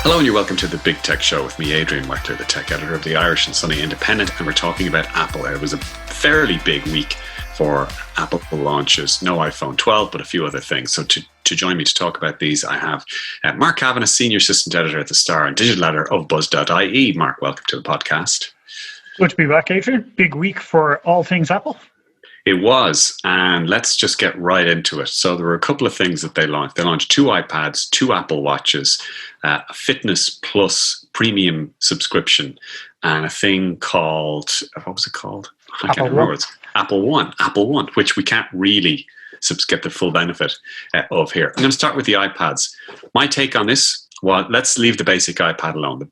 Hello and you're welcome to the Big Tech Show with me, Adrian Weckler, the tech editor of the Irish and Sunday Independent, and we're talking about Apple. It was a fairly big week for Apple launches. No iPhone 12, but a few other things. So to join me to talk about these, I have Mark Kavanagh, Senior Assistant Editor at the Star and Digital Editor of Buzz.ie. Mark, welcome to the podcast. Good to be back, Adrian. Big week for all things Apple. It was, and let's just get right into it. So there were a couple of things that they launched. They launched 2 iPads, 2 Apple Watches, a Fitness Plus premium subscription, and a thing called, what was it called? I can't remember. It's Apple One, which we can't really get the full benefit of here. I'm going to start with the iPads. My take on this, well, let's leave the basic iPad alone.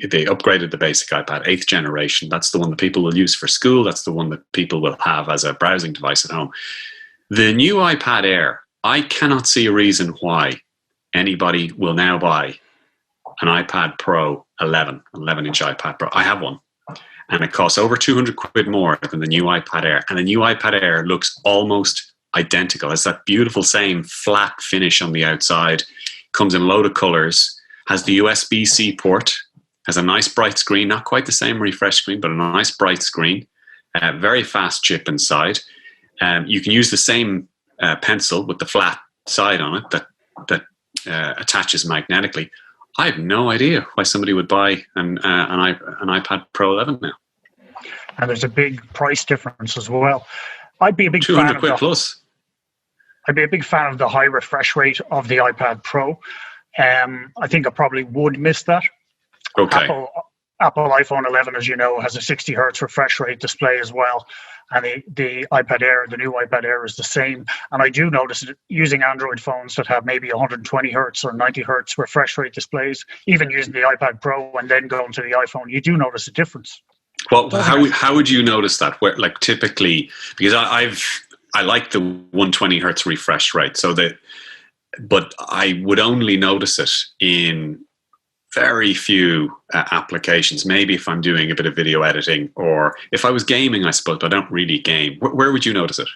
They upgraded the basic iPad, 8th generation. That's the one that people will use for school. That's the one that people will have as a browsing device at home. The new iPad Air, I cannot see a reason why anybody will now buy an iPad Pro 11-inch iPad Pro. I have one. And it costs over 200 quid more than the new iPad Air. And the new iPad Air looks almost identical. It's that beautiful same flat finish on the outside. Comes in a load of colors. Has the USB-C port. Has a nice bright screen, not quite the same refresh screen, but a nice bright screen. Very fast chip inside. You can use the same pencil with the flat side on it that attaches magnetically. I have no idea why somebody would buy an iPad Pro 11 now. And there's a big price difference as well. I'd be a big 200 quid plus. I'd be a big fan of the high refresh rate of the iPad Pro. I think I probably would miss that. Okay. Apple iPhone 11, as you know, has a 60 hertz refresh rate display as well. And the iPad Air, the new iPad Air, is the same. And I do notice that using Android phones that have maybe 120 hertz or 90 hertz refresh rate displays, even using the iPad Pro and then going to the iPhone, you do notice a difference. Well, how would you notice that? Where, like, typically, because I like the 120 hertz refresh rate, but I would only notice it in very few applications. Maybe if I'm doing a bit of video editing, or if I was gaming, I suppose, but I don't really game. Where would you notice it?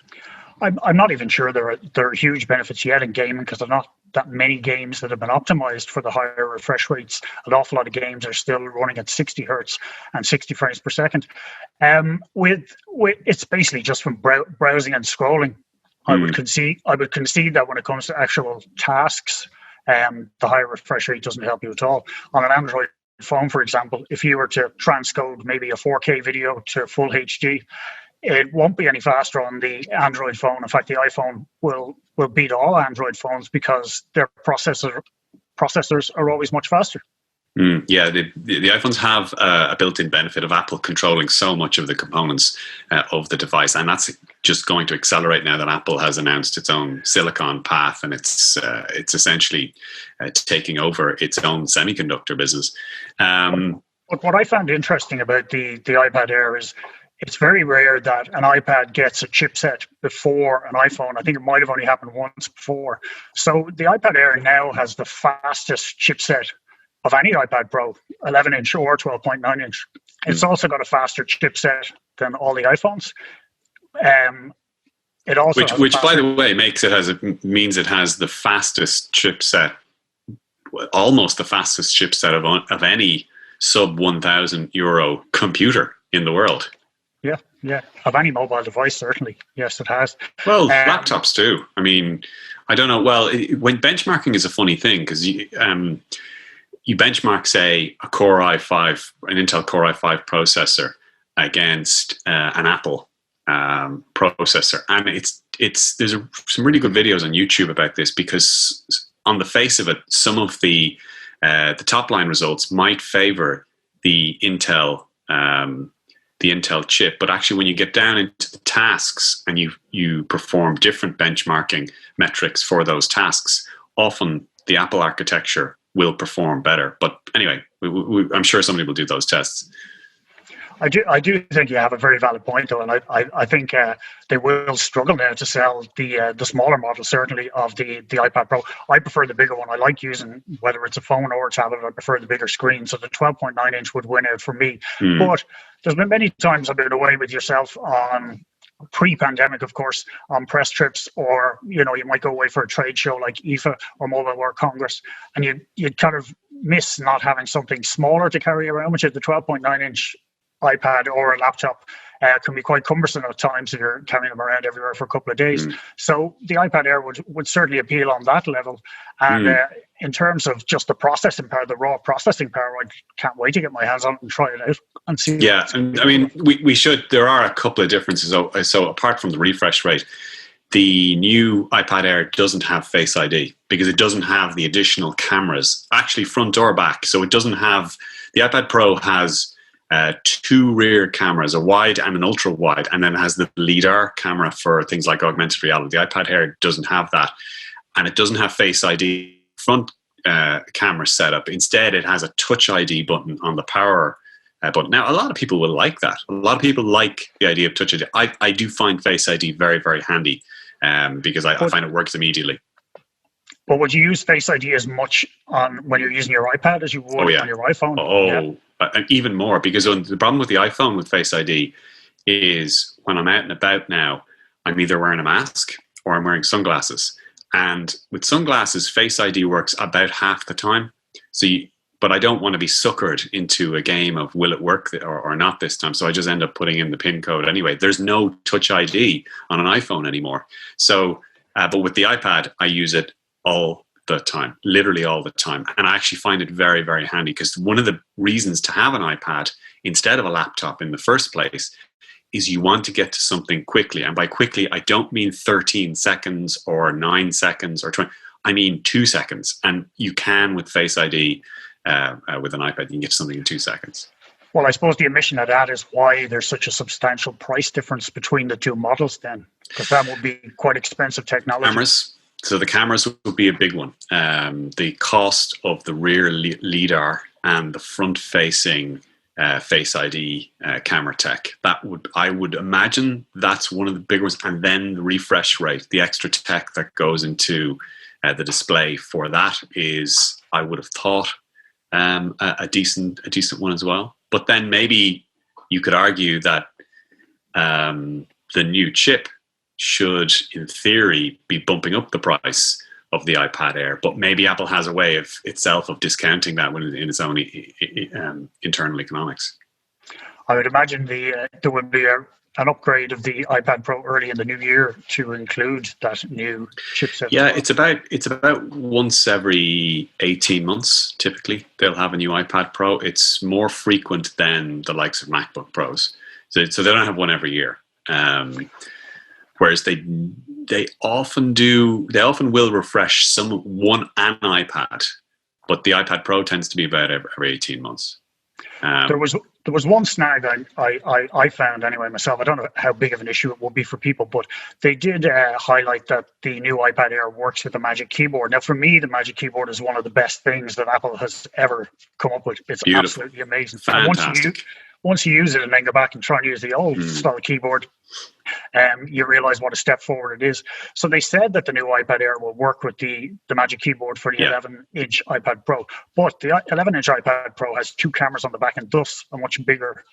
I'm not even sure there are huge benefits yet in gaming, because there are not that many games that have been optimized for the higher refresh rates. An awful lot of games are still running at 60 hertz and 60 frames per second. With it's basically just from browsing and scrolling. I would concede that when it comes to actual tasks, the higher refresh rate doesn't help you at all. On an Android phone, for example, if you were to transcode maybe a 4K video to full HD, it won't be any faster on the Android phone. In fact, the iPhone will beat all Android phones because their processors are always much faster. Yeah, the iPhones have a built-in benefit of Apple controlling so much of the components of the device, and that's just going to accelerate now that Apple has announced its own silicon path, and it's essentially taking over its own semiconductor business. But what I found interesting about the iPad Air is it's very rare that an iPad gets a chipset before an iPhone. I think it might have only happened once before. So the iPad Air now has the fastest chipset of any iPad Pro, 11-inch or 12.9-inch. It's also got a faster chipset than all the iPhones. It also which by the way, means it has the fastest chipset, almost the fastest chipset of any sub €1,000 computer in the world. Yeah, of any mobile device, certainly. Yes, it has. Well, laptops too. I mean, I don't know. Well, when benchmarking is a funny thing, because you benchmark, say, an Intel Core i5 processor against an Apple processor, and there's some really good videos on YouTube about this, because on the face of it, some of the top line results might favor the Intel chip, but actually when you get down into the tasks and you perform different benchmarking metrics for those tasks, often the Apple architecture will perform better. But anyway, I'm sure somebody will do those tests. I do think you have a very valid point, though, and I think they will struggle now to sell the smaller model, certainly, of the iPad Pro. I prefer the bigger one. I like using, whether it's a phone or a tablet, I prefer the bigger screen. So the 12.9-inch would win out for me. But there's been many times I've been away with yourself on pre-pandemic, of course, on press trips, or you might go away for a trade show like IFA or Mobile World Congress, and you'd kind of miss not having something smaller to carry around, which is the 12.9-inch iPad or a laptop. Can be quite cumbersome at times if you're carrying them around everywhere for a couple of days. So the iPad Air would certainly appeal on that level. And in terms of just the processing power, the raw processing power, I can't wait to get my hands on it and try it out and see. Yeah, and I mean, we should. There are a couple of differences. So apart from the refresh rate, the new iPad Air doesn't have Face ID because it doesn't have the additional cameras, actually front or back. So it doesn't have, the iPad Pro has 2 rear cameras, a wide and an ultra wide, and then it has the LiDAR camera for things like augmented reality. The iPad Air doesn't have that, and it doesn't have Face ID front camera setup. Instead, it has a Touch ID button on the power button. Now, a lot of people will like that. A lot of people like the idea of Touch ID. I do find Face ID very, very handy because I find it works immediately. But would you use Face ID as much on when you're using your iPad as you would on your iPhone? And even more, because the problem with the iPhone with Face ID is when I'm out and about now, I'm either wearing a mask or I'm wearing sunglasses. And with sunglasses, Face ID works about half the time. But I don't want to be suckered into a game of will it work or not this time. So I just end up putting in the PIN code anyway. There's no Touch ID on an iPhone anymore. So, but with the iPad, I use it all the time, literally all the time. And I actually find it very, very handy because one of the reasons to have an iPad instead of a laptop in the first place is you want to get to something quickly. And by quickly, I don't mean 13 seconds or 9 seconds or 20. I mean 2 seconds. And you can with Face ID with an iPad, you can get something in 2 seconds. Well, I suppose the omission of that is why there's such a substantial price difference between the two models then, because that would be quite expensive technology. Cameras. So the cameras would be a big one. The cost of the rear LiDAR and the front-facing Face ID camera tech, I would imagine that's one of the big ones. And then the refresh rate, the extra tech that goes into the display for that is, I would have thought, a decent one as well. But then maybe you could argue that the new chip should, in theory, be bumping up the price of the iPad Air, but maybe Apple has a way of itself of discounting that in its own internal economics. I would imagine there would be an upgrade of the iPad Pro early in the new year to include that new chipset. Yeah, it's about once every 18 months. Typically, they'll have a new iPad Pro. It's more frequent than the likes of MacBook Pros, so they don't have one every year. Whereas they often will refresh an iPad, but the iPad Pro tends to be about every 18 months. There was one snag I found anyway myself. I don't know how big of an issue it will be for people, but they did highlight that the new iPad Air works with the Magic Keyboard. Now, for me, the Magic Keyboard is one of the best things that Apple has ever come up with. It's beautiful. Absolutely amazing. Fantastic. Once you use it and then go back and try and use the old style keyboard, you realize what a step forward it is. So they said that the new iPad Air will work with the Magic Keyboard for the 11-inch iPad Pro. But the 11-inch iPad Pro has 2 cameras on the back and thus a much bigger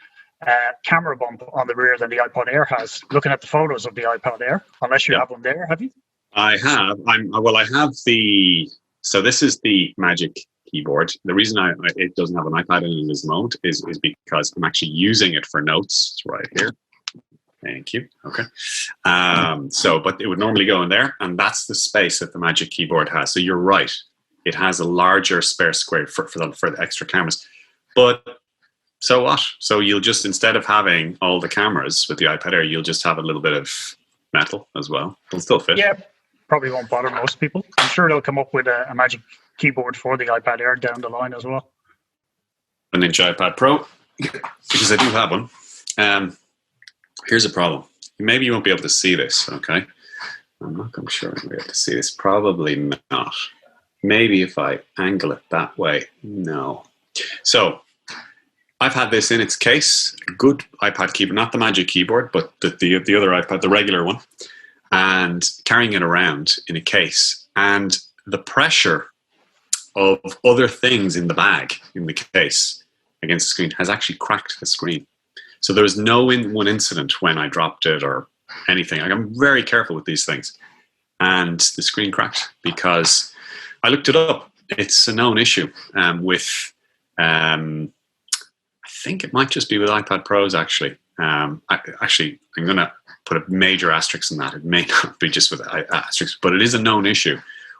camera bump on the rear than the iPad Air has. Looking at the photos of the iPad Air, unless you have one there, have you? I have. So this is the Magic Keyboard. The reason it doesn't have an iPad in it at this moment is because I'm actually using it for notes. It's right here. Thank you. Okay. But it would normally go in there, and that's the space that the Magic Keyboard has. So you're right. It has a larger spare square for the extra cameras. But so what? So you'll just, instead of having all the cameras with the iPad Air, you'll just have a little bit of metal as well. It'll still fit. Yeah, probably won't bother most people. I'm sure they'll come up with a Magic Keyboard for the iPad Air down the line as well. An inch iPad Pro, because I do have one. Here's a problem. Maybe you won't be able to see this, okay? I'm not sure I'm going to be able to see this. Probably not. Maybe if I angle it that way. No. So I've had this in its case. A good iPad keyboard, not the Magic Keyboard, but the other iPad, the regular one, and carrying it around in a case. And the pressure of other things in the bag, in the case, against the screen has actually cracked the screen. So there was no one incident when I dropped it or anything. I'm very careful with these things. And the screen cracked because I looked it up. it's a known issue with. I think it might just be with iPad Pros. Actually, I'm going to put a major asterisk in that. It may not be just with asterisks, but it is a known issue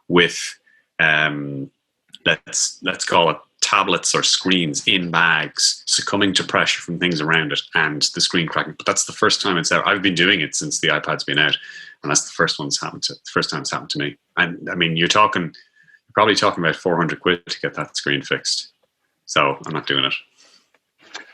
with let's call it tablets or screens in bags succumbing to pressure from things around it and the screen cracking. But that's the first time it's out. I've been doing it since the iPad's been out, and that's the first time it's happened to me. And I mean, you're probably talking about 400 quid to get that screen fixed. So I'm not doing it.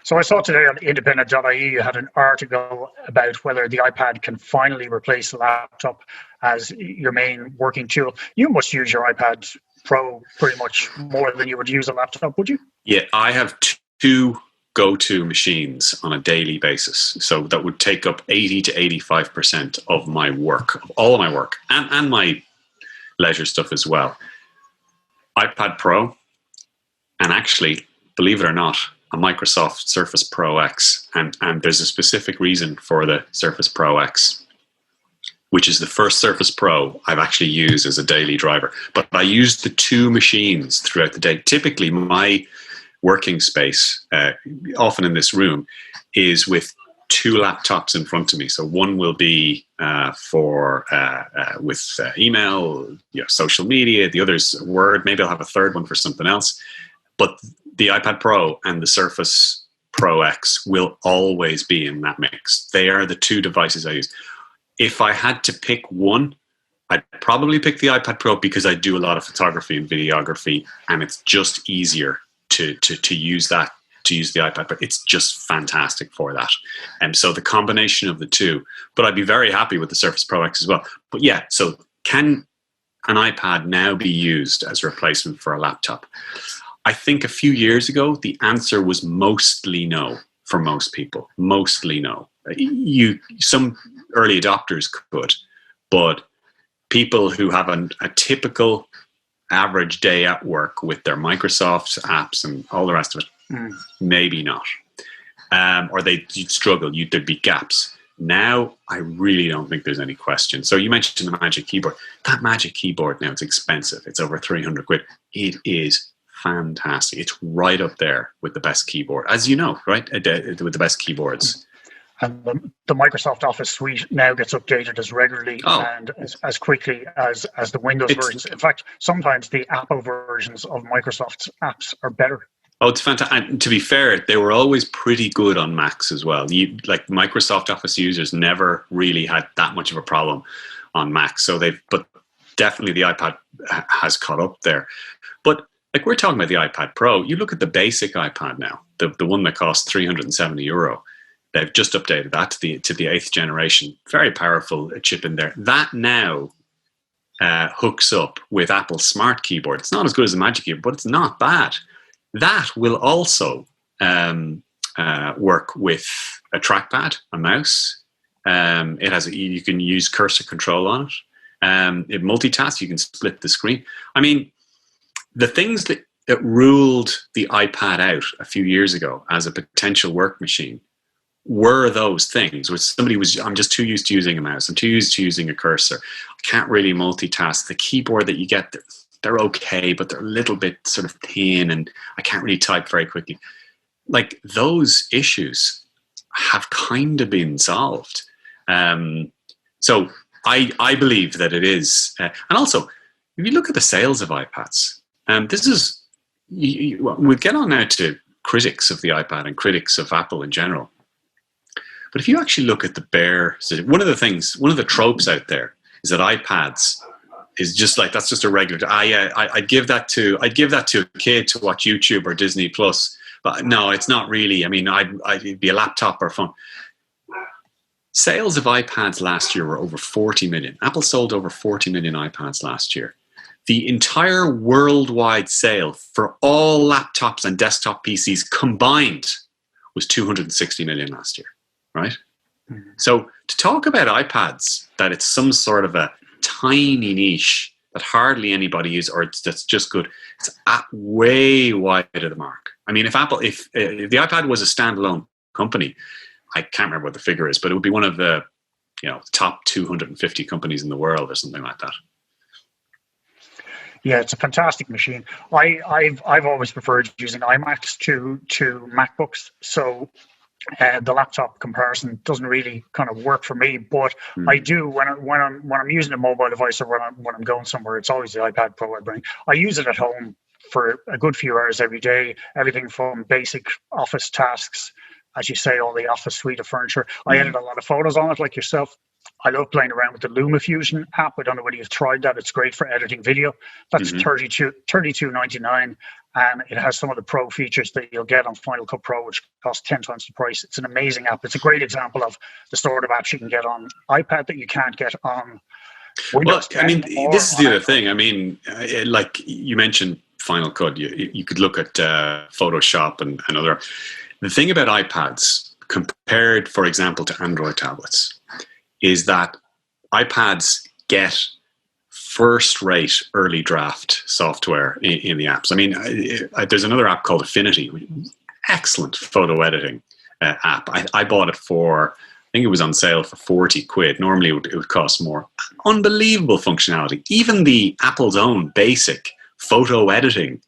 So I saw today on independent.ie you had an article about whether the iPad can finally replace the laptop as your main working tool. You must use your iPad Pro pretty much more than you would use a laptop, would you? Yeah, I have two go-to machines on a daily basis. So that would take up 80 to 85% of my work, of all of my work, and my leisure stuff as well. iPad Pro, and actually, believe it or not, a Microsoft Surface Pro X. And there's a specific reason for the Surface Pro X, which is the first Surface Pro I've actually used as a daily driver. But I use the two machines throughout the day. Typically, my working space, often in this room, is with two laptops in front of me. So one will be with email, social media. The other's Word. Maybe I'll have a third one for something else. But the iPad Pro and the Surface Pro X will always be in that mix. They are the two devices I use. If I had to pick one, I'd probably pick the iPad Pro because I do a lot of photography and videography, and it's just easier to use that, to use the iPad, but it's just fantastic for that. And so the combination of the two, but I'd be very happy with the Surface Pro X as well. But yeah, so can an iPad now be used as a replacement for a laptop? I think a few years ago, the answer was mostly no for most people. Mostly no. Some early adopters could, but people who have a typical average day at work with their Microsoft apps and all the rest of it, maybe not. Or you'd struggle. There'd be gaps. Now, I really don't think there's any question. So you mentioned the Magic Keyboard. That Magic Keyboard now, it's expensive. It's over 300 quid. It is fantastic. It's right up there with the best keyboard, as you know, right? With the best keyboards. And the Microsoft Office suite now gets updated as regularly and as quickly as the Windows versions. In fact, sometimes the Apple versions of Microsoft's apps are better. Oh, it's fantastic. And to be fair, they were always pretty good on Macs as well. Like Microsoft Office users never really had that much of a problem on Macs. But definitely the iPad has caught up there. But like we're talking about the iPad Pro, you look at the basic iPad now, the one that costs €370. They've just updated that to the 8th generation. Very powerful chip in there. That now hooks up with Apple's Smart Keyboard. It's not as good as the Magic Keyboard, but it's not bad. That will also work with a trackpad, a mouse. You can use cursor control on it. It multitasks. You can split the screen. I mean, the things that ruled the iPad out a few years ago as a potential work machine were those things, which I'm just too used to using a mouse. I'm too used to using a cursor. I can't really multitask. The keyboard that you get, they're okay, but they're a little bit sort of thin, and I can't really type very quickly. Like, those issues have kind of been solved. So I believe that it is. And also, if you look at the sales of iPads, this is, we'll get on now to critics of the iPad and critics of Apple in general. But if you actually look at one of the tropes out there is that iPads is just like, that's just a regular. I'd give that to a kid to watch YouTube or Disney Plus, but no, it's not really. I mean, it'd be a laptop or phone. Sales of iPads last year were over 40 million. Apple sold over 40 million iPads last year. The entire worldwide sale for all laptops and desktop PCs combined was 260 million last year, right? Mm-hmm. So to talk about iPads, that it's some sort of a tiny niche that hardly anybody uses, or that's just good, it's way wide of the mark. I mean, if the iPad was a standalone company, I can't remember what the figure is, but it would be one of the top 250 companies in the world or something like that. Yeah, it's a fantastic machine. I've always preferred using iMacs to MacBooks. So the laptop comparison doesn't really kind of work for me, but I do when I'm using a mobile device or when I'm going somewhere. It's always the iPad Pro I bring. I use it at home for a good few hours every day. Everything from basic office tasks, as you say, all the office suite of furniture. I edit a lot of photos on it, like yourself. I love playing around with the LumaFusion app. I don't know whether you've tried that. It's great for editing video. That's 32.99, and it has some of the pro features that you'll get on Final Cut Pro, which costs 10 times the price. It's an amazing app. It's a great example of the sort of apps you can get on iPad that you can't get on Windows 10. I mean, this is the other thing. I mean, like you mentioned Final Cut, you could look at Photoshop and other. The thing about iPads compared, for example, to Android tablets is that iPads get first-rate early draft software in the apps. I mean, there's another app called Affinity, excellent photo editing app. I bought it for, I think it was on sale for 40 quid. Normally it would cost more. Unbelievable functionality. Even the Apple's own basic photo editing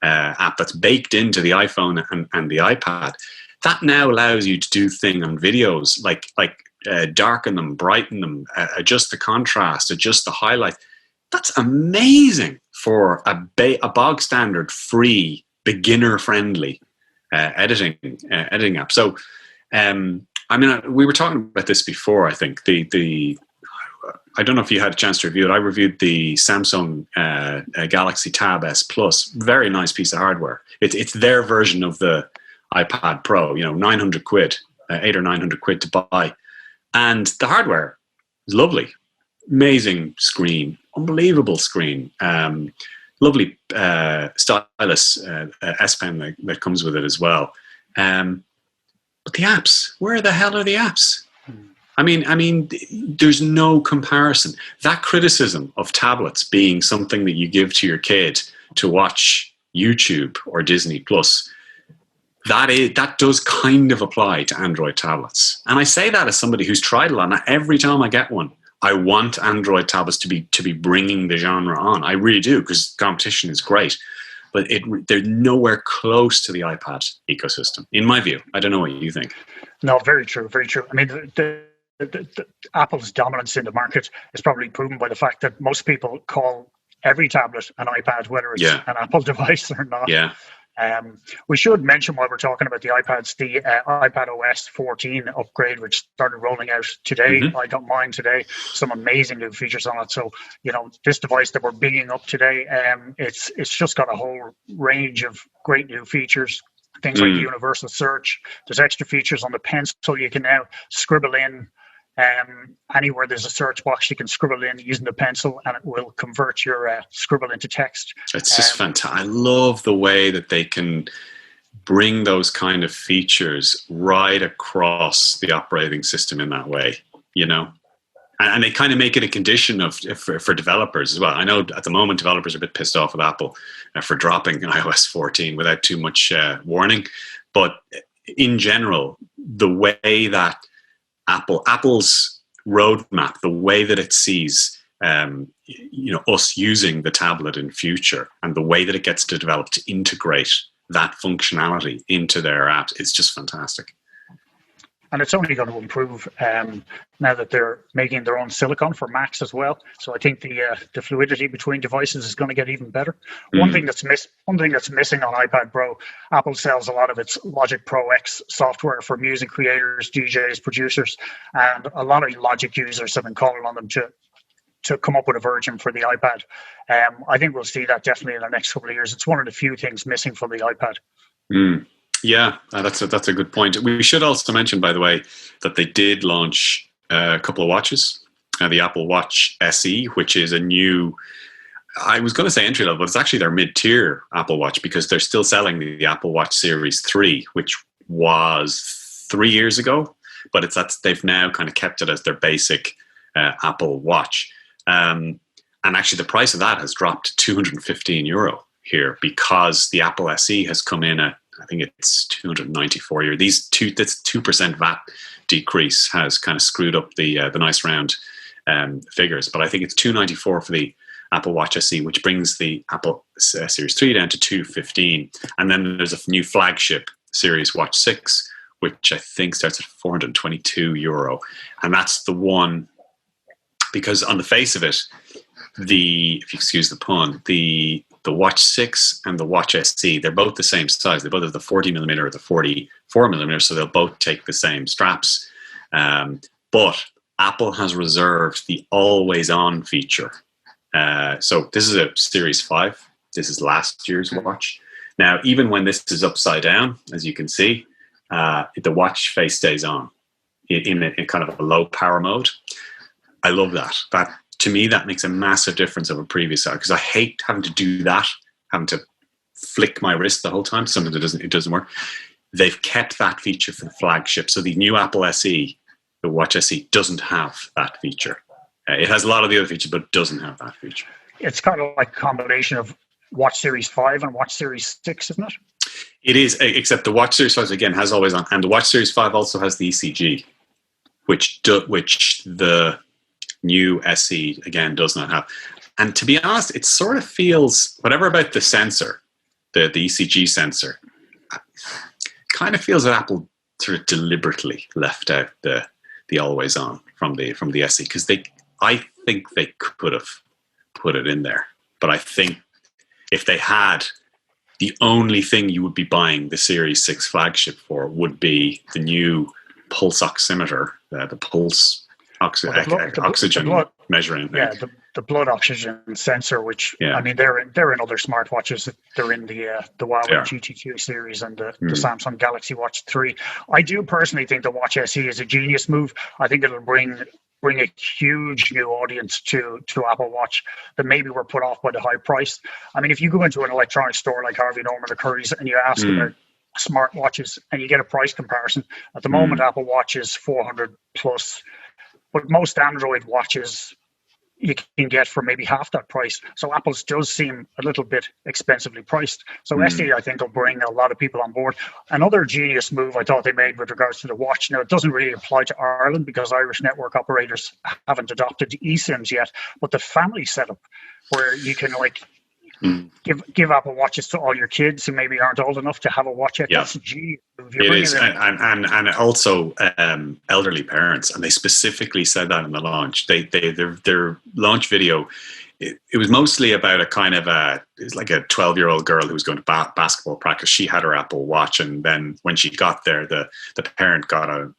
app that's baked into the iPhone and the iPad, that now allows you to do things on videos like darken them, brighten them, adjust the contrast, adjust the highlight. That's amazing for a bog standard, free, beginner friendly editing app. So, I mean, we were talking about this before. I think I don't know if you had a chance to review it. I reviewed the Samsung Galaxy Tab S Plus. Very nice piece of hardware. It's their version of the iPad Pro. 900 quid, 800 or 900 quid to buy. And the hardware is lovely, amazing screen, unbelievable screen, lovely stylus S Pen that comes with it as well. But the apps, where the hell are the apps? I mean, there's no comparison. That criticism of tablets being something that you give to your kid to watch YouTube or Disney Plus, that does kind of apply to Android tablets. And I say that as somebody who's tried a lot. And every time I get one, I want Android tablets to be bringing the genre on. I really do, because competition is great. But they're nowhere close to the iPad ecosystem, in my view. I don't know what you think. No, very true, very true. I mean, the Apple's dominance in the market is probably proven by the fact that most people call every tablet an iPad, whether it's an Apple device or not. Yeah. We should mention while we're talking about the iPads, the iPad OS 14 upgrade, which started rolling out today. I got mine today. Some amazing new features on it. So, this device that we're bigging up today, it's just got a whole range of great new features. Things like universal search. There's extra features on the pencil. You can now scribble in anywhere there's a search box. You can scribble in using the pencil, and it will convert your scribble into text. It's just fantastic. I love the way that they can bring those kind of features right across the operating system in that way, and they kind of make it a condition for developers as well. I know at the moment developers are a bit pissed off with Apple for dropping iOS 14 without too much warning, but in general, the way that Apple's roadmap, the way that it sees us using the tablet in future, and the way that it gets to develop to integrate that functionality into their apps, it's just fantastic. And it's only going to improve now that they're making their own silicon for Macs as well. So I think the fluidity between devices is going to get even better. One thing that's missing on iPad Pro, Apple sells a lot of its Logic Pro X software for music creators, DJs, producers, and a lot of Logic users have been calling on them to come up with a version for the iPad. I think we'll see that definitely in the next couple of years. It's one of the few things missing from the iPad. Yeah, that's a good point. We should also mention, by the way, that they did launch a couple of watches. The Apple Watch SE, which is a new, I was going to say entry level, but it's actually their mid-tier Apple Watch, because they're still selling the Apple Watch Series 3, which was 3 years ago, but they've now kind of kept it as their basic Apple Watch. And actually the price of that has dropped to €215 here, because the Apple SE has come in at, I think it's €294. This 2% VAT decrease has kind of screwed up the nice round figures, but I think it's €294 for the Apple Watch SE, which brings the Apple Series 3 down to 215. And then there's a new flagship Series Watch 6, which I think starts at €422. And that's the one, because on the face of it, if you excuse the pun, the Watch 6 and the Watch SE, they're both the same size. They both have the 40mm or the 44mm, so they'll both take the same straps. But Apple has reserved the always-on feature. So this is a Series 5. This is last year's watch. Now, even when this is upside down, as you can see, the watch face stays on in kind of a low power mode. I love that. To me, that makes a massive difference over previous hour, because I hate having to do that, having to flick my wrist the whole time. Sometimes it doesn't work. They've kept that feature for the flagship. So the new Apple SE, the Watch SE, doesn't have that feature. It has a lot of the other features, but it doesn't have that feature. It's kind of like a combination of Watch Series 5 and Watch Series 6, isn't it? It is, except the Watch Series 5, again, has always on. And the Watch Series 5 also has the ECG, which the new SE, again, does not have. And to be honest, it sort of feels, whatever about the sensor, the ECG sensor, kind of feels that Apple sort of deliberately left out the always on from the SE, because I think they could have put it in there. But I think if they had, the only thing you would be buying the Series 6 flagship for would be the new pulse oximeter, the pulse oxygen measuring thing. Yeah, the blood oxygen sensor, which, I mean, they're in other smartwatches. They're in the Huawei GT2 series and the Samsung Galaxy Watch 3. I do personally think the Watch SE is a genius move. I think it'll bring a huge new audience to Apple Watch that maybe were put off by the high price. I mean, if you go into an electronics store like Harvey Norman or Curry's and you ask about smartwatches and you get a price comparison, at the moment Apple Watch is 400 plus, but most Android watches you can get for maybe half that price. So Apple's does seem a little bit expensively priced. So SE, I think, will bring a lot of people on board. Another genius move I thought they made with regards to the watch. Now, it doesn't really apply to Ireland because Irish network operators haven't adopted eSIMs yet, but the family setup where you can give Apple Watches to all your kids who maybe aren't old enough to have a watch yet. Yeah. That's a genius move. It is, and also elderly parents, and they specifically said that in the launch. Their launch video, it was mostly about a kind of it's like a 12-year-old girl who was going to basketball practice. She had her Apple Watch, and then when she got there, the parent got a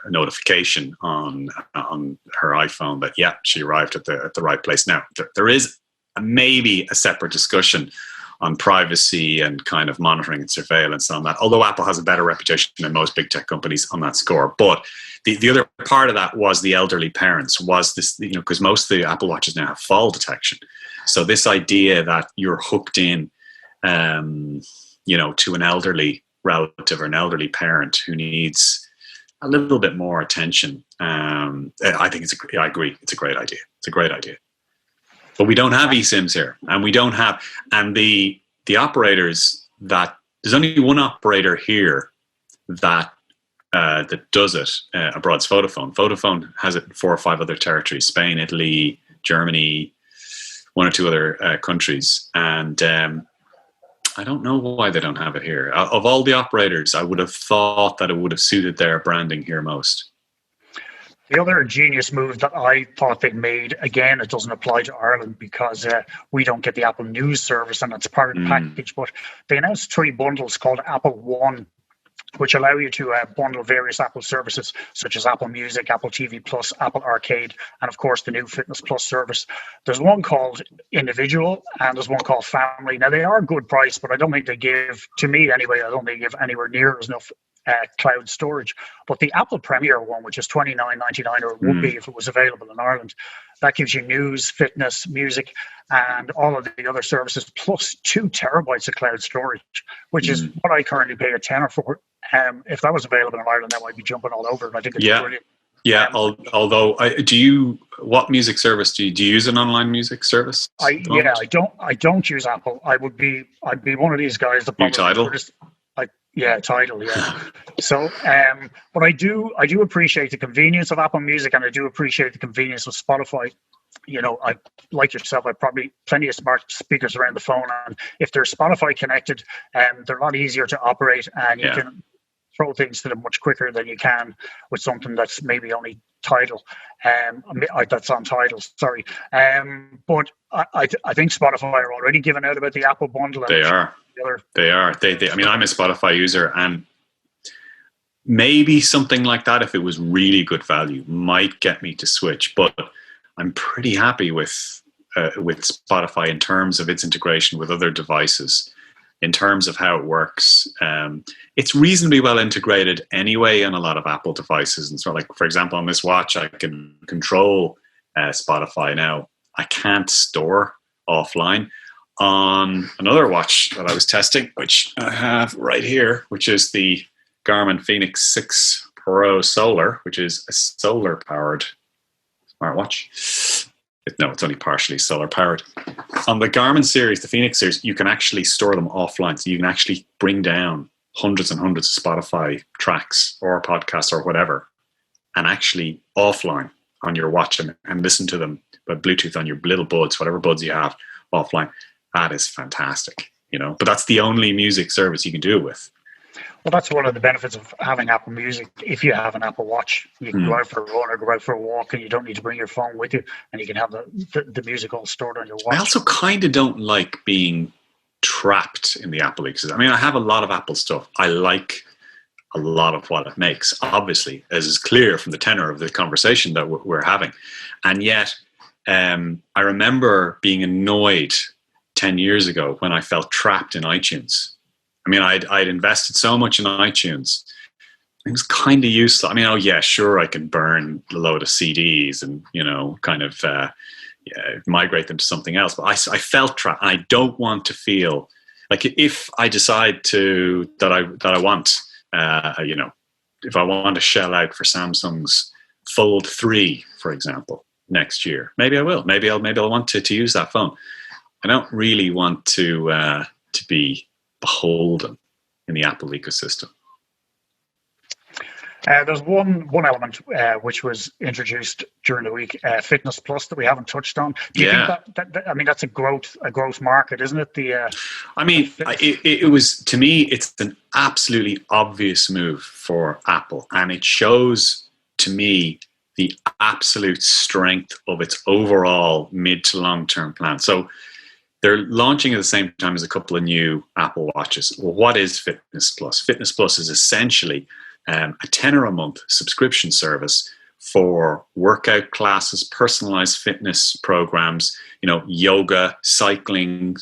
notification on her iPhone that she arrived at the right place. Now there is maybe a separate discussion on privacy and kind of monitoring and surveillance on that, although Apple has a better reputation than most big tech companies on that score. But the other part of that was the elderly parents, was this, because most of the Apple Watches now have fall detection. So this idea that you're hooked in, to an elderly relative or an elderly parent who needs a little bit more attention, I think I agree. It's a great idea. It's a great idea. But we don't have eSIMs here, and we don't have, and the operators that, there's only one operator here that does it abroad. It's Vodafone. Vodafone has it in 4 or 5 other territories: Spain, Italy, Germany, 1 or 2 other countries. And I don't know why they don't have it here. Of all the operators, I would have thought that it would have suited their branding here most. The other genius move that I thought they made, again, it doesn't apply to Ireland because we don't get the Apple News service and it's part of the package, but they announced 3 bundles called Apple One, which allow you to bundle various Apple services such as Apple Music, Apple TV Plus, Apple Arcade, and of course the new Fitness Plus service. There's one called Individual and there's one called Family. Now they are good price, but I don't think they give, to me anyway, I don't think they give anywhere near enough cloud storage. But the Apple Premier one, which is $29.99, or it would be if it was available in Ireland, that gives you news, fitness, music, and all of the other services, plus 2 terabytes of cloud storage, which is what I currently pay a tenner for. If that was available in Ireland, I might be jumping all over it. I think it's brilliant. Yeah, although what music service do you use? An online music service? I don't use Apple. I'd be one of these guys that Tidal. Tidal, yeah. So, but I do appreciate the convenience of Apple Music, and I do appreciate the convenience of Spotify. I, like yourself, I probably plenty of smart speakers around the phone, and if they're Spotify connected, they're a lot easier to operate, and you can throw things to them much quicker than you can with something that's maybe only Tidal, that's on Tidal. Sorry, but I think Spotify are already giving out about the Apple bundle. They are. They are. I mean, I'm a Spotify user, and maybe something like that, if it was really good value, might get me to switch. But I'm pretty happy with Spotify in terms of its integration with other devices, in terms of how it works. It's reasonably well integrated anyway on a lot of Apple devices. And so, like, for example, on this watch, I can control Spotify now. I can't store offline. On another watch that I was testing, which I have right here, which is the Garmin Fenix 6 Pro Solar, which is a solar-powered smartwatch. No, it's only partially solar-powered. On the Garmin series, the Fenix series, you can actually store them offline. So you can actually bring down hundreds and hundreds of Spotify tracks or podcasts or whatever, and actually offline on your watch and listen to them by Bluetooth on your little buds, whatever buds you have offline. That is fantastic, But that's the only music service you can do it with. Well, that's one of the benefits of having Apple Music. If you have an Apple Watch, you can go out for a run or go out for a walk, and you don't need to bring your phone with you, and you can have the music all stored on your watch. I also kind of don't like being trapped in the Apple ecosystem. I mean, I have a lot of Apple stuff. I like a lot of what it makes, obviously, as is clear from the tenor of the conversation that we're having. And yet, I remember being annoyed 10 years ago when I felt trapped in iTunes. I mean, I'd invested so much in iTunes. It was kind of useless. I mean, oh yeah, sure, I can burn a load of CDs and, kind of migrate them to something else. But I felt trapped. I don't want to feel like, if I decide that I want, if I want to shell out for Samsung's Fold 3, for example, next year, maybe I will. Maybe I'll want to use that phone. I don't really want to be beholden in the Apple ecosystem. There's one element which was introduced during the week, Fitness Plus, that we haven't touched on. Do you think that I mean, that's a growth market, isn't it? I mean, it was, to me, it's an absolutely obvious move for Apple, and it shows to me the absolute strength of its overall mid to long term plan. So they're launching at the same time as a couple of new Apple Watches. Well, what is Fitness Plus? Fitness Plus is essentially a $10 a month subscription service for workout classes, personalized fitness programs, yoga, cycling,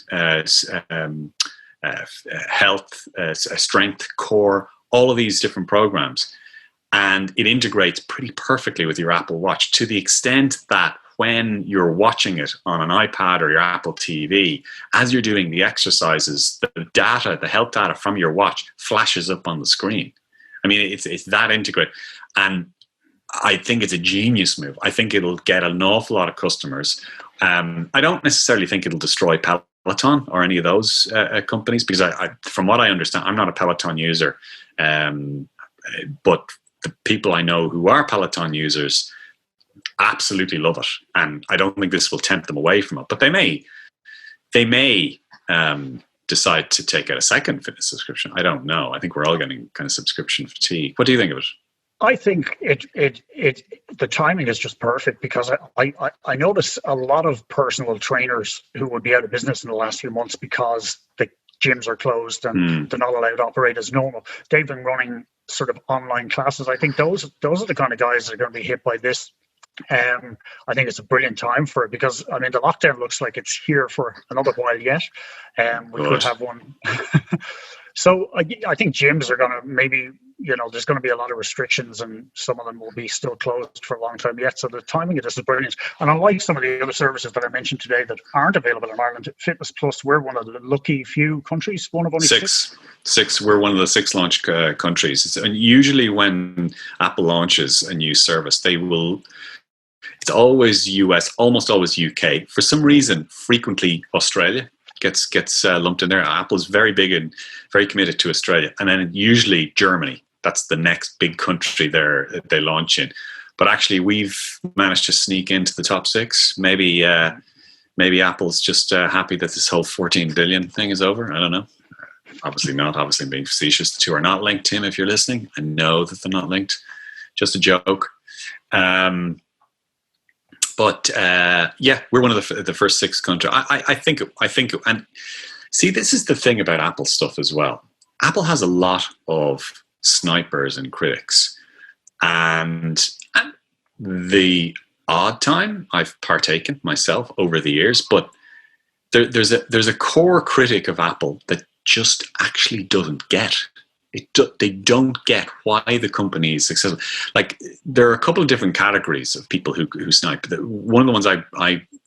health, strength, core, all of these different programs. And it integrates pretty perfectly with your Apple Watch, to the extent that when you're watching it on an iPad or your Apple TV, as you're doing the exercises, the health data from your watch flashes up on the screen. I mean, it's that integrated. And I think it's a genius move. I think it'll get an awful lot of customers. I don't necessarily think it'll destroy Peloton or any of those companies, because I, from what I understand, I'm not a Peloton user, but the people I know who are Peloton users absolutely love it, and I don't think this will tempt them away from it. But they may decide to take out a second fitness subscription. I don't know. I think we're all getting kind of subscription fatigue. What do you think of it? I think the timing is just perfect, because I notice a lot of personal trainers who would be out of business in the last few months because the gyms are closed and they're not allowed to operate as normal. They've been running sort of online classes. I think those are the kind of guys that are going to be hit by this. I think it's a brilliant time for it, because I mean, the lockdown looks like it's here for another while yet. We could have one. So I think gyms are going to maybe, there's going to be a lot of restrictions, and some of them will be still closed for a long time yet. So the timing of this is brilliant. And unlike some of the other services that I mentioned today that aren't available in Ireland, Fitness Plus, we're one of the lucky few countries, one of only six. We're one of the 6 launch countries. And usually when Apple launches a new service, it's always US, almost always UK. For some reason, frequently Australia gets lumped in there. Apple's very big and very committed to Australia, and then usually Germany. That's the next big country they launch in. But actually, we've managed to sneak into the top 6. Maybe Apple's just happy that this whole 14 billion thing is over. I don't know. Obviously not. Obviously, I'm being facetious. The two are not linked, Tim, if you're listening. I know that they're not linked. Just a joke. But we're one of the first 6 countries. I think, and see, this is the thing about Apple stuff as well. Apple has a lot of snipers and critics, and the odd time I've partaken myself over the years, but there's a core critic of Apple that just actually doesn't get it. They don't get why the company is successful. Like, there are a couple of different categories of people who snipe. One of the ones I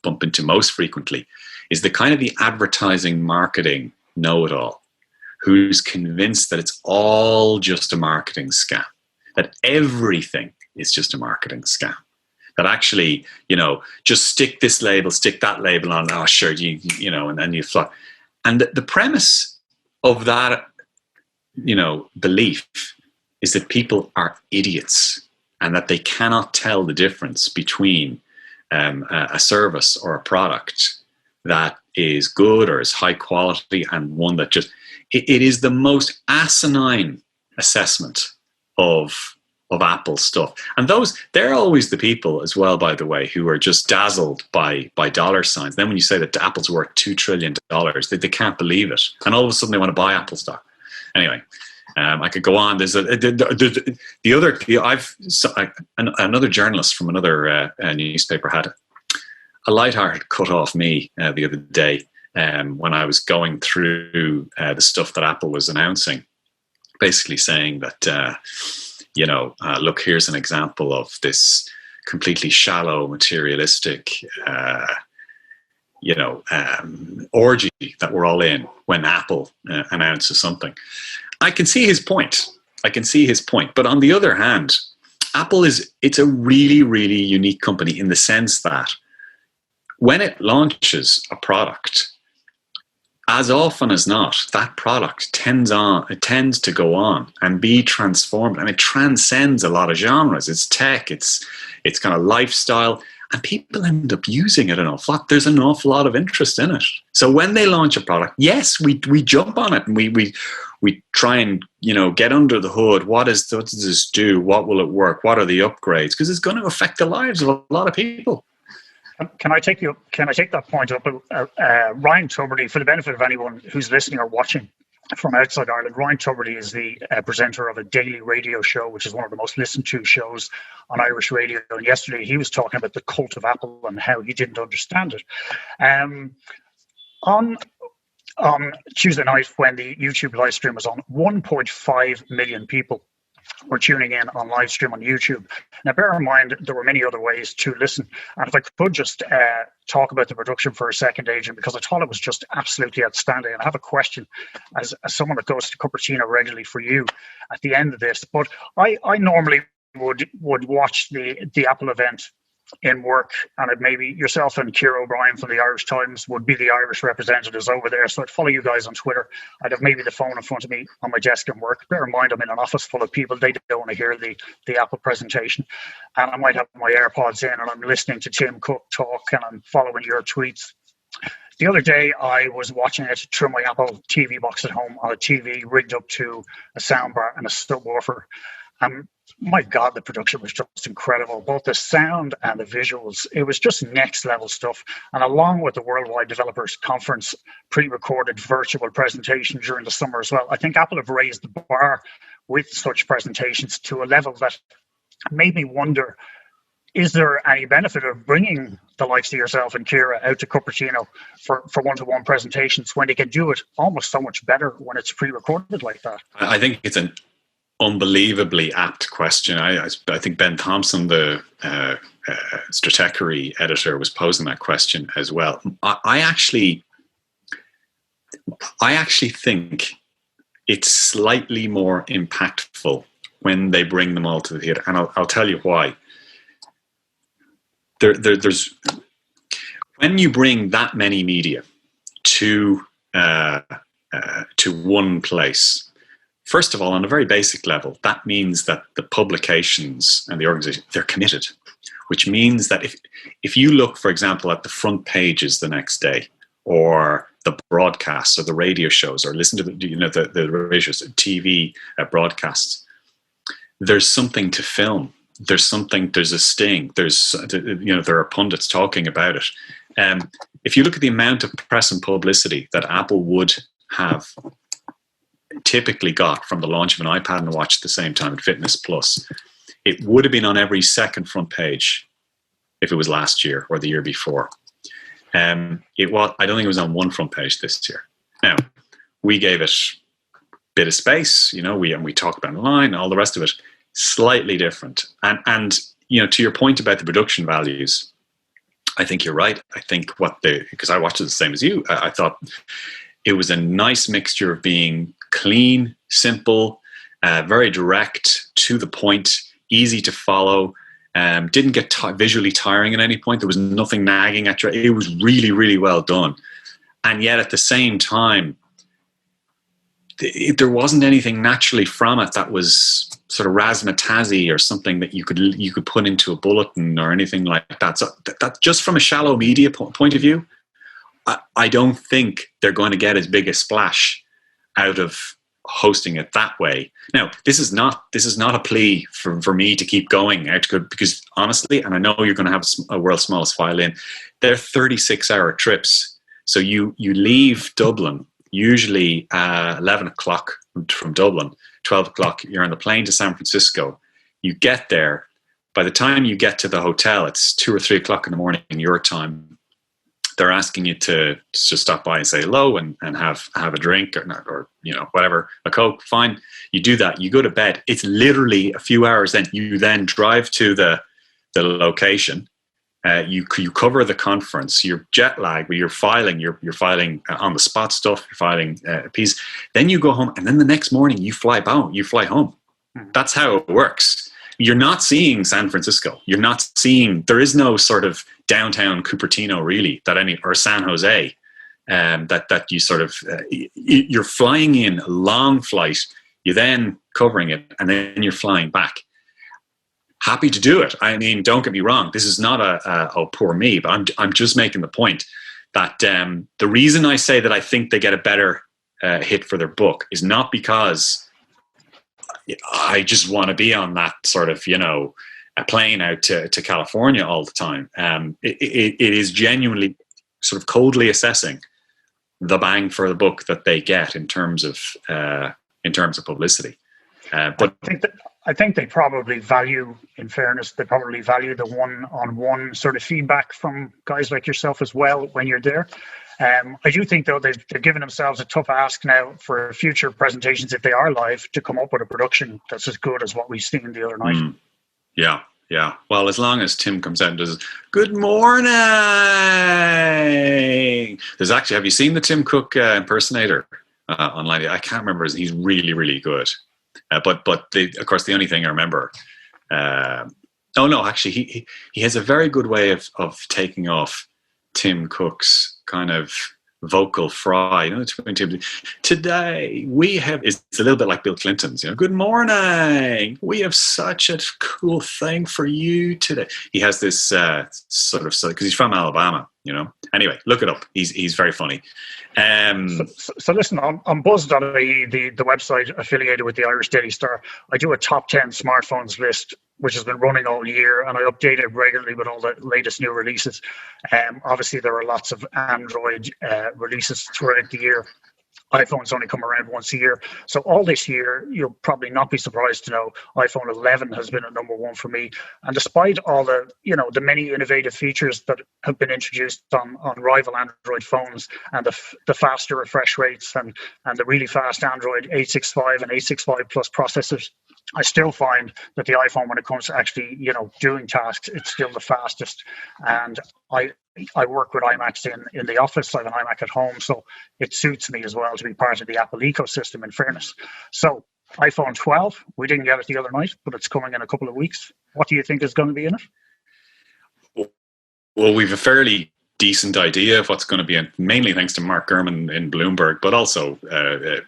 bump into most frequently is the kind of the advertising marketing know-it-all, who's convinced that it's all just a marketing scam, that everything is just a marketing scam. That actually, just stick this label, stick that label on. Oh, sure, and then you fly. And the premise of that, belief is that people are idiots and that they cannot tell the difference between a service or a product that is good or is high quality and one that just it is the most asinine assessment of Apple stuff. And they're always the people as well, by the way, who are just dazzled by dollar signs. Then when you say that Apple's worth $2 trillion, they can't believe it. And all of a sudden they want to buy Apple stock. Anyway, I could go on. There's another journalist from another newspaper had a lighthearted cut off me the other day when I was going through the stuff that Apple was announcing, basically saying that, look, here's an example of this completely shallow, materialistic, orgy that we're all in when Apple announces something. I can see his point. But on the other hand, Apple it's a really, really unique company in the sense that when it launches a product, as often as not, that product tends to go on and be transformed, and it transcends a lot of genres. It's tech, it's kind of lifestyle, and people end up using it an awful lot. There's an awful lot of interest in it. So when they launch a product, yes, we jump on it and we try and get under the hood. What does this do? What will it work? What are the upgrades? Because it's going to affect the lives of a lot of people. Can I take that point up? Ryan Tuberty, for the benefit of anyone who's listening or watching from outside Ireland, Ryan Tuberty is the presenter of a daily radio show, which is one of the most listened to shows on Irish radio. And yesterday he was talking about the cult of Apple and how he didn't understand it. On Tuesday night, when the YouTube live stream was on, 1.5 million people were tuning in on live stream on YouTube. Now, bear in mind, there were many other ways to listen. And if I could just talk about the production for a second, Adrian, because I thought it was just absolutely outstanding. And I have a question as someone that goes to Cupertino regularly for you at the end of this. But I normally would watch the Apple event in work, and maybe yourself and Ciara O'Brien from the Irish Times would be the Irish representatives over there. So I'd follow you guys on Twitter. I'd have maybe the phone in front of me on my desk in work. Bear in mind, I'm in an office full of people. They don't want to hear the Apple presentation. And I might have my AirPods in and I'm listening to Tim Cook talk and I'm following your tweets. The other day, I was watching it through my Apple TV box at home on a TV rigged up to a soundbar and a subwoofer. My God, the production was just incredible. Both the sound and the visuals. It was just next level stuff. And along with the Worldwide Developers Conference pre-recorded virtual presentation during the summer as well, I think Apple have raised the bar with such presentations to a level that made me wonder, is there any benefit of bringing the likes of yourself and Ciara out to Cupertino for one-to-one presentations when they can do it almost so much better when it's pre-recorded like that? I think it's an unbelievably apt question. I think Ben Thompson, the Stratechery editor, was posing that question as well. I actually think it's slightly more impactful when they bring them all to the theater, and I'll tell you why. There's when you bring that many media to one place, first of all, on a very basic level, that means that the publications and the organization, they're committed, which means that if you look, for example, at the front pages the next day, or the broadcasts or the radio shows, or listen to the radio shows, TV broadcasts, there's something to film. There's a sting. There are pundits talking about it. If you look at the amount of press and publicity that Apple would have typically got from the launch of an iPad and a watch at the same time, at Fitness Plus, it would have been on every second front page if it was last year or the year before. I don't think it was on one front page this year. Now, we gave it a bit of space, we talked about it online, all the rest of it, slightly different. And to your point about the production values, I think you're right. I think because I watched it the same as you, I thought it was a nice mixture of being clean, simple, very direct, to the point, easy to follow. Didn't get visually tiring at any point. There was nothing nagging at you. It was really, really well done. And yet at the same time, there wasn't anything naturally from it that was sort of razzmatazzy or something that you could put into a bulletin or anything like that. So that just from a shallow media point of view, I don't think they're going to get as big a splash out of hosting it that way. Now, this is not a plea for me to keep going out, because honestly, and I know you're going to have a world's smallest file in, they're 36-hour trips. So you leave Dublin usually 11 o'clock from Dublin, 12 o'clock, you're on the plane to San Francisco. You get there. By the time you get to the hotel, it's 2 or 3 o'clock in the morning your time. They're asking you to just stop by and say hello and have a drink or whatever, a Coke. Fine. You do that. You go to bed. It's literally a few hours. Then you then drive to the location. You cover the conference. You're jet lagged, but you're filing on the spot stuff. You're filing a piece. Then you go home, and then the next morning you fly home. That's how it works. You're not seeing San Francisco. You're not seeing. There is no sort of downtown Cupertino really or San Jose that you sort of you're flying in a long flight. You're then covering it, and then you're flying back. Happy to do it. I mean, don't get me wrong. This is not oh, poor me, but I'm just making the point that the reason I say that I think they get a better hit for their book is not because I just want to be on that sort of, a plane out to California all the time. It is genuinely sort of coldly assessing the bang for the buck that they get in terms of publicity. But I think they probably value, in fairness, they probably value the one-on-one sort of feedback from guys like yourself as well when you're there. I do think, though, they've given themselves a tough ask now for future presentations, if they are live, to come up with a production that's as good as what we've seen the other night. Yeah. Well, as long as Tim comes out and does "Good morning," there's actually. Have you seen the Tim Cook impersonator online? I can't remember. He's really, really good. But of course, the only thing I remember. Actually, he has a very good way of taking off Tim Cook's kind of vocal fry. Today we have. It's a little bit like Bill Clinton's. Good morning. We have such a cool thing for you today. He has this sort of, because he's from Alabama. Anyway, look it up. He's very funny. So listen, on Buzz.ie, the website affiliated with the Irish Daily Star, I do a top 10 smartphones list, which has been running all year, and I update it regularly with all the latest new releases. Obviously, there are lots of Android releases throughout the year. iPhones only come around once a year. So all this year, you'll probably not be surprised to know iPhone 11 has been a number one for me. And despite all the, the many innovative features that have been introduced on rival Android phones, and the faster refresh rates and the really fast Android 865 and 865 Plus processors, I still find that the iPhone, when it comes to actually, doing tasks, it's still the fastest. And I work with iMacs in the office. I have an iMac at home, so it suits me as well to be part of the Apple ecosystem, in fairness. So iPhone 12, we didn't get it the other night, but it's coming in a couple of weeks. What do you think is going to be in it? Well, we've a fairly decent idea of what's going to be, and mainly thanks to Mark Gurman in Bloomberg, but also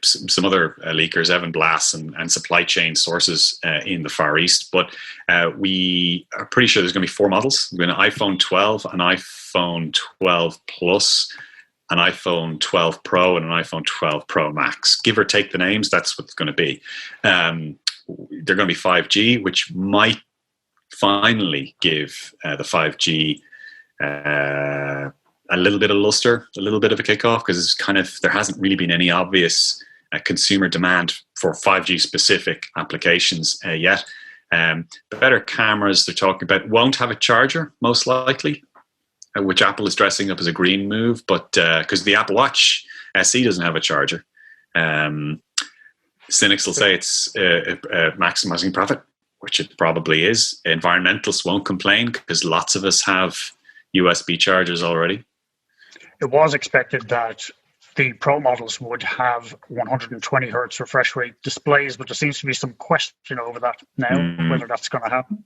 some other leakers, Evan Blass, and supply chain sources in the Far East. But we are pretty sure there's going to be 4 models. We're going to iPhone 12, an iPhone 12 Plus, an iPhone 12 Pro, and an iPhone 12 Pro Max. Give or take the names, that's what it's going to be. They're going to be 5G, which might finally give the 5G a little bit of luster, a little bit of a kickoff, because it's kind of, there hasn't really been any obvious consumer demand for 5G specific applications yet. The better cameras they're talking about won't have a charger, most likely, which Apple is dressing up as a green move, but because the Apple Watch SE doesn't have a charger. Cynics will say it's maximizing profit, which it probably is. Environmentalists won't complain because lots of us have USB chargers already. It was expected that the Pro models would have 120 hertz refresh rate displays, but there seems to be some question over that now, whether that's going to happen.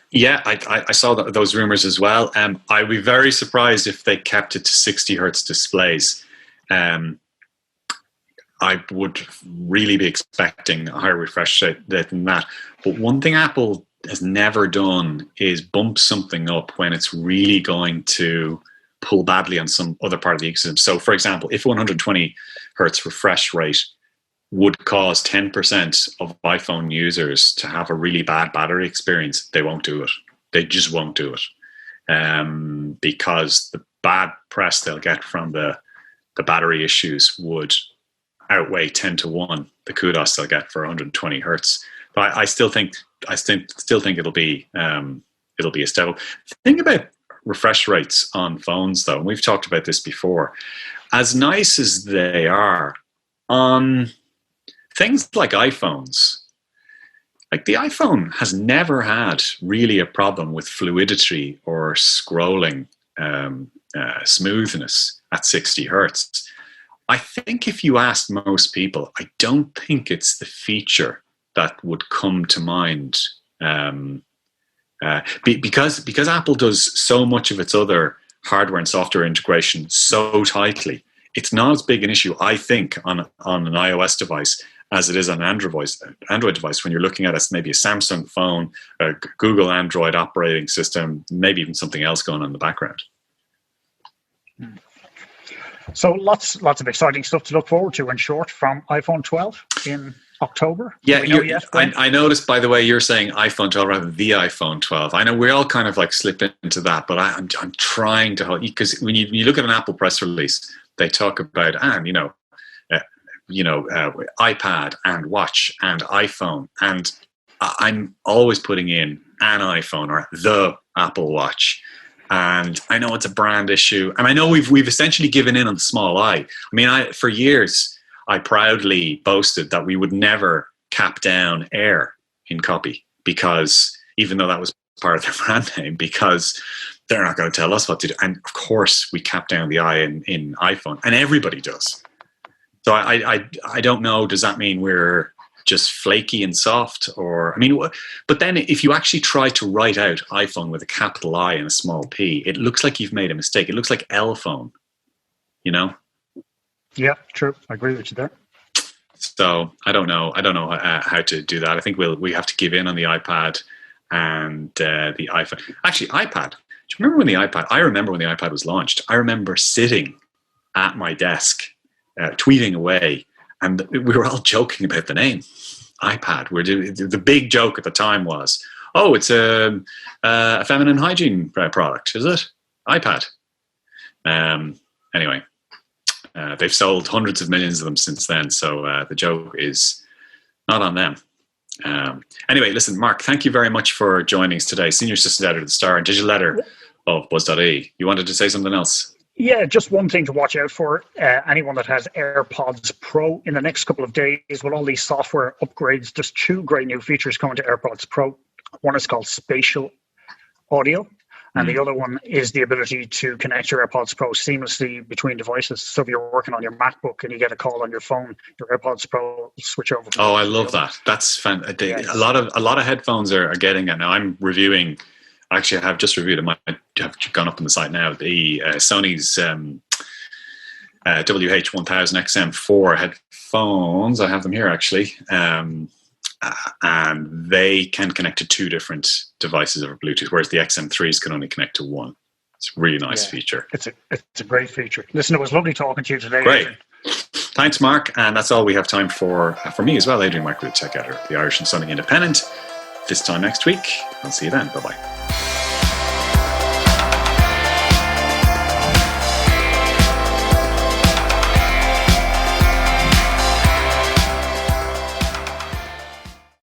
Yeah, I saw those rumors as well. I'd be very surprised if they kept it to 60 hertz displays. I would really be expecting a higher refresh rate than that. But one thing Apple has never done is bump something up when it's really going to pull badly on some other part of the ecosystem. So, for example, if 120 hertz refresh rate would cause 10% of iPhone users to have a really bad battery experience, they won't do it. They just won't do it. Because the bad press they'll get from the battery issues would outweigh 10 to 1 the kudos they'll get for 120 hertz. But I still think it'll be a step up. The thing about refresh rates on phones, though, and we've talked about this before, as nice as they are on things like iPhones, like the iPhone has never had really a problem with fluidity or scrolling smoothness at 60 hertz. I think if you asked most people, I don't think it's the feature that would come to mind because Apple does so much of its other hardware and software integration so tightly. It's not as big an issue, I think, on an iOS device as it is on an Android device when you're looking at maybe a Samsung phone, a Google Android operating system, maybe even something else going on in the background. So lots of exciting stuff to look forward to, in short, from iPhone 12 in October. Yeah, I noticed, by the way, you're saying iPhone 12 rather than the iPhone 12. I know we all kind of like slip into that, but I'm trying to hold, because when you look at an Apple press release, they talk about iPad and watch and iPhone, and I'm always putting in an iPhone or the Apple Watch. And I know it's a brand issue, and I know we've essentially given in on the small I. I mean, for years I proudly boasted that we would never cap down Air in copy, because even though that was part of their brand name, because they're not going to tell us what to do. And of course, we cap down the I in iPhone, and everybody does. So I don't know. Does that mean we're just flaky and soft? Or, I mean, but then if you actually try to write out iPhone with a capital I and a small p, it looks like you've made a mistake. It looks like L phone, you know? Yeah, true. I agree with you there. So I don't know how to do that. I think we have to give in on the iPad and the iPhone. Actually, iPad. Do you remember when I remember when the iPad was launched. I remember sitting at my desk, tweeting away, and we were all joking about the name, iPad. The big joke at the time was, oh, it's a feminine hygiene product, is it? iPad. Anyway, they've sold hundreds of millions of them since then, so the joke is not on them. Anyway, listen, Mark, thank you very much for joining us today. Senior Assistant Editor of The Star and Digital Editor of Buzz.ie. You wanted to say something else? Yeah, just one thing to watch out for. Anyone that has AirPods Pro in the next couple of days with all these software upgrades, there's 2 great new features coming to AirPods Pro. One is called Spatial Audio, and the other one is the ability to connect your AirPods Pro seamlessly between devices. So if you're working on your MacBook and you get a call on your phone, your AirPods Pro will switch over. Oh, I love that. That's fantastic. A lot of headphones are getting it now. I'm reviewing Actually, I have just reviewed. It might have gone up on the site now. The Sony's WH-1000XM4 headphones. I have them here actually, and they can connect to 2 different devices over Bluetooth, whereas the XM3s can only connect to 1. It's a really nice feature. It's a great feature. Listen, it was lovely talking to you today. Great. Adrian. Thanks, Mark. And that's all we have time for me as well. Adrian Mark, tech editor, the Irish and Sunday Independent. This time next week. I'll see you then. Bye-bye.